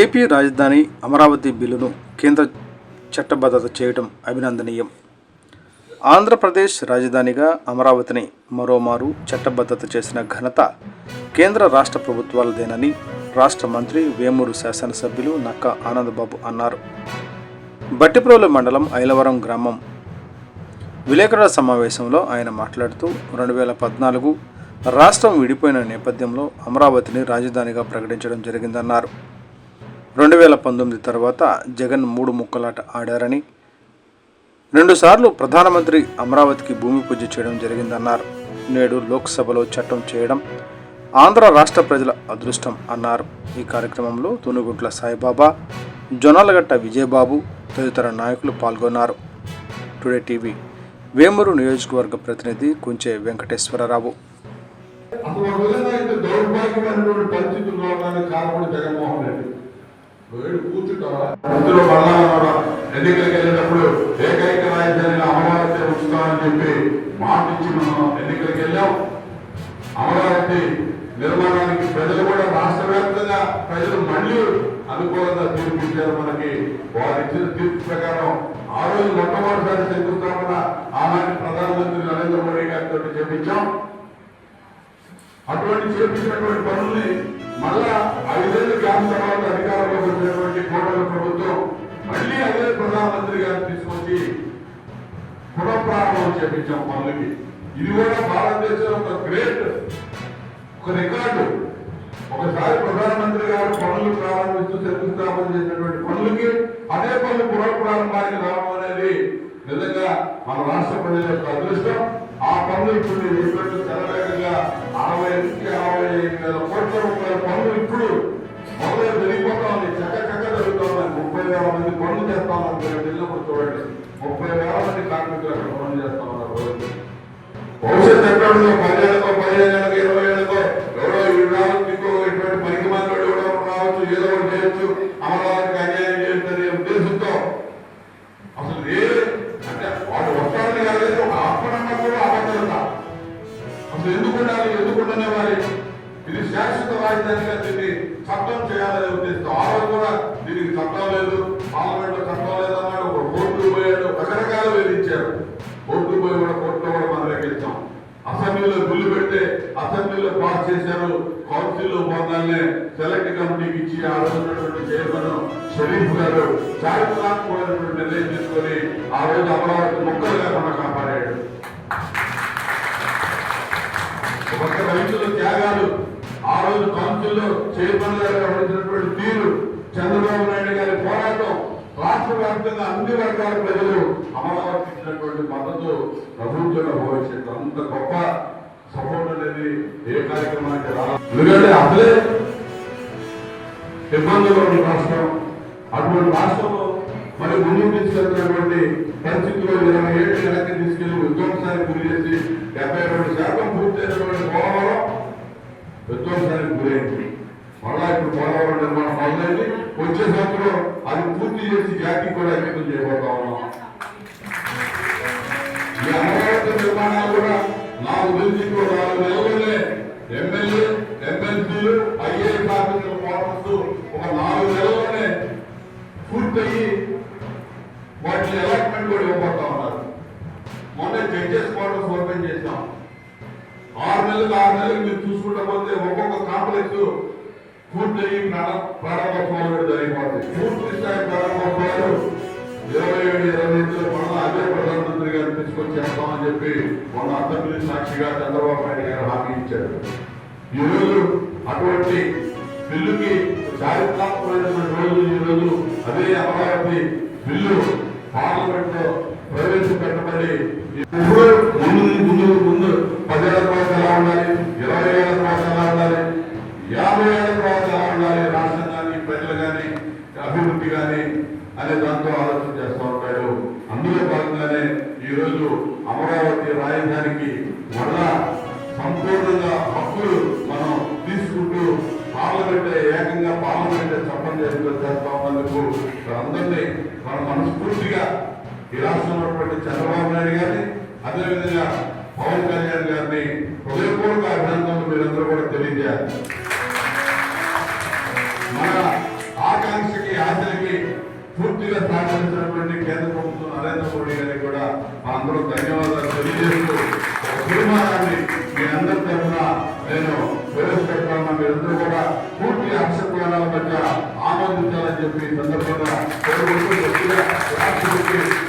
AP రాజధాని అమరావతి బిల్లును కేంద్ర చట్టబద్ధత చేయడం అభినందనీయం. ఆంధ్రప్రదేశ్ రాజధానిగా అమరావతిని మరోమారు చట్టబద్ధత చేసిన ఘనత కేంద్ర రాష్ట్ర ప్రభుత్వాలదేనని రాష్ట్ర మంత్రి వేమూరు శాసనసభ్యులు నక్కా ఆనందబాబు అన్నారు. బట్టిప్రోలు మండలం ఐలవరం గ్రామం విలేకరుల సమావేశంలో ఆయన మాట్లాడుతూ 2014 రాష్ట్రం విడిపోయిన నేపథ్యంలో అమరావతిని రాజధానిగా ప్రకటించడం జరిగిందన్నారు. 2019 తర్వాత జగన్ 3 ముక్కలాట ఆడారని, 2 సార్లు ప్రధానమంత్రి అమరావతికి భూమి పూజ చేయడం జరిగిందన్నారు. నేడు లోక్సభలో చట్టం చేయడం ఆంధ్ర రాష్ట్ర ప్రజల అదృష్టం అన్నారు. ఈ కార్యక్రమంలో తునుగుంట్ల సాయిబాబా, జొన్నలగట్ట విజయబాబు తదితర నాయకులు పాల్గొన్నారు. టుడే టీవీ వేమూరు నియోజకవర్గ ప్రతినిధి కుంచే వెంకటేశ్వరరావు. ఎన్నికలకు వెళ్ళినప్పుడు ఏకైక రాజధానిగా అమరావతి ఉంచుతామని చెప్పి మాట ఇచ్చి మనం ఎన్నికలకు వెళ్ళాం. అమరావతి నిర్మాణానికి ప్రజలు కూడా రాష్ట్ర వ్యాప్తంగా ప్రజలు మళ్ళీ అనుకూలంగా తీర్పు ఇచ్చారు. మనకి వారు ఇచ్చిన తీర్పు ప్రకారం ఆ రోజు మొట్టమొదటిసారి శంకుస్థాపన ఆనాటి ప్రధానమంత్రి నరేంద్ర మోడీ గారితో చేపించాం. అటువంటి చేపించినటువంటి పనుల్ని మళ్ళా 5 ఏళ్ల గ్యాప్ తర్వాత అధికారంలోకి వచ్చినటువంటి కూటమి ప్రభుత్వం మళ్ళీ అదే ప్రధానమంత్రి గారిని తీసుకొచ్చి పునఃప్రారంభం చేపించాం పనులకి. ఇది కూడా భారతదేశంలో ఒక రికార్డు. ఒకసారి ప్రధానమంత్రి గారు పనులు ప్రారంభిస్తూ శంకుస్థాపన చేసినటువంటి పనులకి అదే పనులు పునఃప్రారంభానికి రావడం అనేది నిజంగా మన రాష్ట్ర ప్రజల యొక్క అదృష్టం. ఆ పనులు ఇప్పుడు చెప్పినట్టు తెరవేగంగా 60-65 కోట్ల రూపాయల పనులు ఇప్పుడు మొదలు జరిగిపోతా ఉంది. చక్క జరుగుతా ఉన్నాయి. 30,000 మంది పనులు చేస్తా ఉన్నారు. వెళ్ళినప్పుడు చూడండి, 30,000 మంది కార్మికులు అక్కడ పనులు చేస్తా ఉన్నారు. భవిష్యత్ ఎక్కడో 10 ఏళ్ళకో 15 ఏళ్ళకో 20 ఏళ్ళకో ఎవరో రావచ్చు, ఇటువంటి పనికి మంది ఎవరో రావచ్చు, ఏదో ఒకటి చేయొచ్చు, అమరావతికి అన్యాయం చేస్తుంది ఉద్దేశంతో అసలు అంటే వాడు వస్తారని కాదు, ఒక ఆత్మనమ్మకం అబద్ధత. అసలు ఎందుకుండానే వారి ఇది శాశ్వత రాజధానిగా దీన్ని చట్టం చేయాలనే ఉద్దేశంతో ఆ రోజు కూడా దీనికి చట్టం లేదు, పార్లమెంట్ లో చట్టం లేదన్నాడు. ఒక కోర్టుకు పోయాడు, రకరకాలు వేధించారు. కోర్టుకు పోయి కూడా కోర్టులో కూడా మనం లెక్కించాం. అసెంబ్లీలో బిల్లు పెడితే అసెంబ్లీలో పాస్ చేశారు. కౌన్సిల్లో పోగానే సెలెక్ట్ కమిటీకి ఇచ్చి ఆ రోజు చైర్మన్ షరీఫ్ గారు చారిత్రాత్మకమైనటువంటి నిర్ణయం తీసుకొని ఆ రోజు అమరావతి ముక్కలు లేకుండా కాపాడాడు. ఒక రైతుల త్యాగాలు, ఆ రోజు కౌన్సిల్లో చైర్మన్ గారు వహించినటువంటి తీరు, చంద్రబాబు నాయుడు గారి పోరాటం, రాష్ట్ర వ్యాప్తంగా అన్ని వర్గాల ప్రజలు అమరావతి ఇచ్చినటువంటి మద్దతు ప్రభుత్వంలో భవిష్యత్తు అంత గొప్ప సపోర్ట్ అనేది ఏ కార్యక్రమానికి రావాలి. ఎందుకంటే అసలే ఇబ్బందులు ఉన్న రాష్ట్రం. అటువంటి రాష్ట్రంలో మరి ముందుకు తీసుకెళ్తున్నటువంటి పరిస్థితుల్లో 20 ఏళ్ళు వెనక్కి తీసుకెళ్లి విధ్వంసానికి గురి చేసి 72% పూర్తయినటువంటి పోలవరం విధ్వంసానికి గురైంది. మళ్ళా ఇప్పుడు పోలవరం నిర్మాణం మొదలైంది. వచ్చే సంవత్సరం అది పూర్తి చేసి జాతికి కూడా అంకితం చేయబోతా ఉన్నాం. ఈ అమరావతి నిర్మాణాలు కూడా నాకు తెలిసి 4 నెలల్లోనే ఎమ్మెల్యే, ఎమ్మెల్సీలు, ఐఏఎస్ ఆఫీసర్ల క్వార్టర్స్ ఒక 4 నెలల్లోనే పూర్తయ్యి వాటిని అలాట్మెంట్ కూడా ఇవ్వబోతా ఉన్నారు. మొన్న జడ్జెస్ క్వార్టర్స్ ఓపెన్ చేస్తాం. 6 నెలలకు మీరు చూసుకుంటా పోతే ఒక్కొక్క కాంప్లెక్స్ పూర్తయ్యి ప్రారంభోత్సవాలు కూడా జరిగిపోతాయి. పూర్తి స్థాయి ప్రారంభోత్సవాలు 27-28 మళ్ళా అదే ప్రధానమంత్రి గారిని తీసుకొని చేస్తామని చెప్పి మొన్న అసెంబ్లీ సాక్షిగా చంద్రబాబు నాయుడు గారు హామీ ఇచ్చారు. ఈ రోజు అటువంటి బిల్లుకి చారిత్రాత్మకమైనటువంటి రోజు ఈ రోజు అదే అమరావతి బిల్లు పార్లమెంట్ లో ప్రవేశపెట్టబడి ఇప్పుడు ముందు 10 ఏళ్ల తర్వాత ఎలా ఉండాలి, 20 ఏళ్ల తర్వాత ఎలా ఉండాలి, 50 ఏళ్ల తర్వాత ఎలా ఉండాలి, రాష్ట్రం కానీ ప్రజలు కానీ అభివృద్ధి కానీ అనే దాంతో ఆలోచన చేస్తూ ఉంటాడు. అందులో భాగంగానే ఈరోజు అమరావతి రాజధానికి మళ్ళా సంపూర్ణంగా హక్కులు మనం తీసుకుంటూ ఏకంగా పార్లమెంట్ చట్టం చేస్తా ఉన్నందుకు అందరినీ మన మనస్ఫూర్తిగా ఈ రాష్ట్రంలో చంద్రబాబు నాయుడు గారిని, అదేవిధంగా పవన్ కళ్యాణ్ గారిని హృదయపూర్వక అభినందనలు మీరందరూ కూడా తెలియజేయాలి. మన పూర్తిగా సహకరించినటువంటి కేంద్ర ప్రభుత్వం నరేంద్ర మోడీ గారికి కూడా అందరూ ధన్యవాదాలు తెలియజేస్తూ ఒక తీర్మానాన్ని మీ అందరి తరఫున నేను ప్రవేశపెట్టాలన్న మీరందరూ కూడా పూర్తి అక్షరాల మధ్య ఆమోదించాలని చెప్పి సందర్భంగా కోరుకుంటూ రాష్ట్రపతి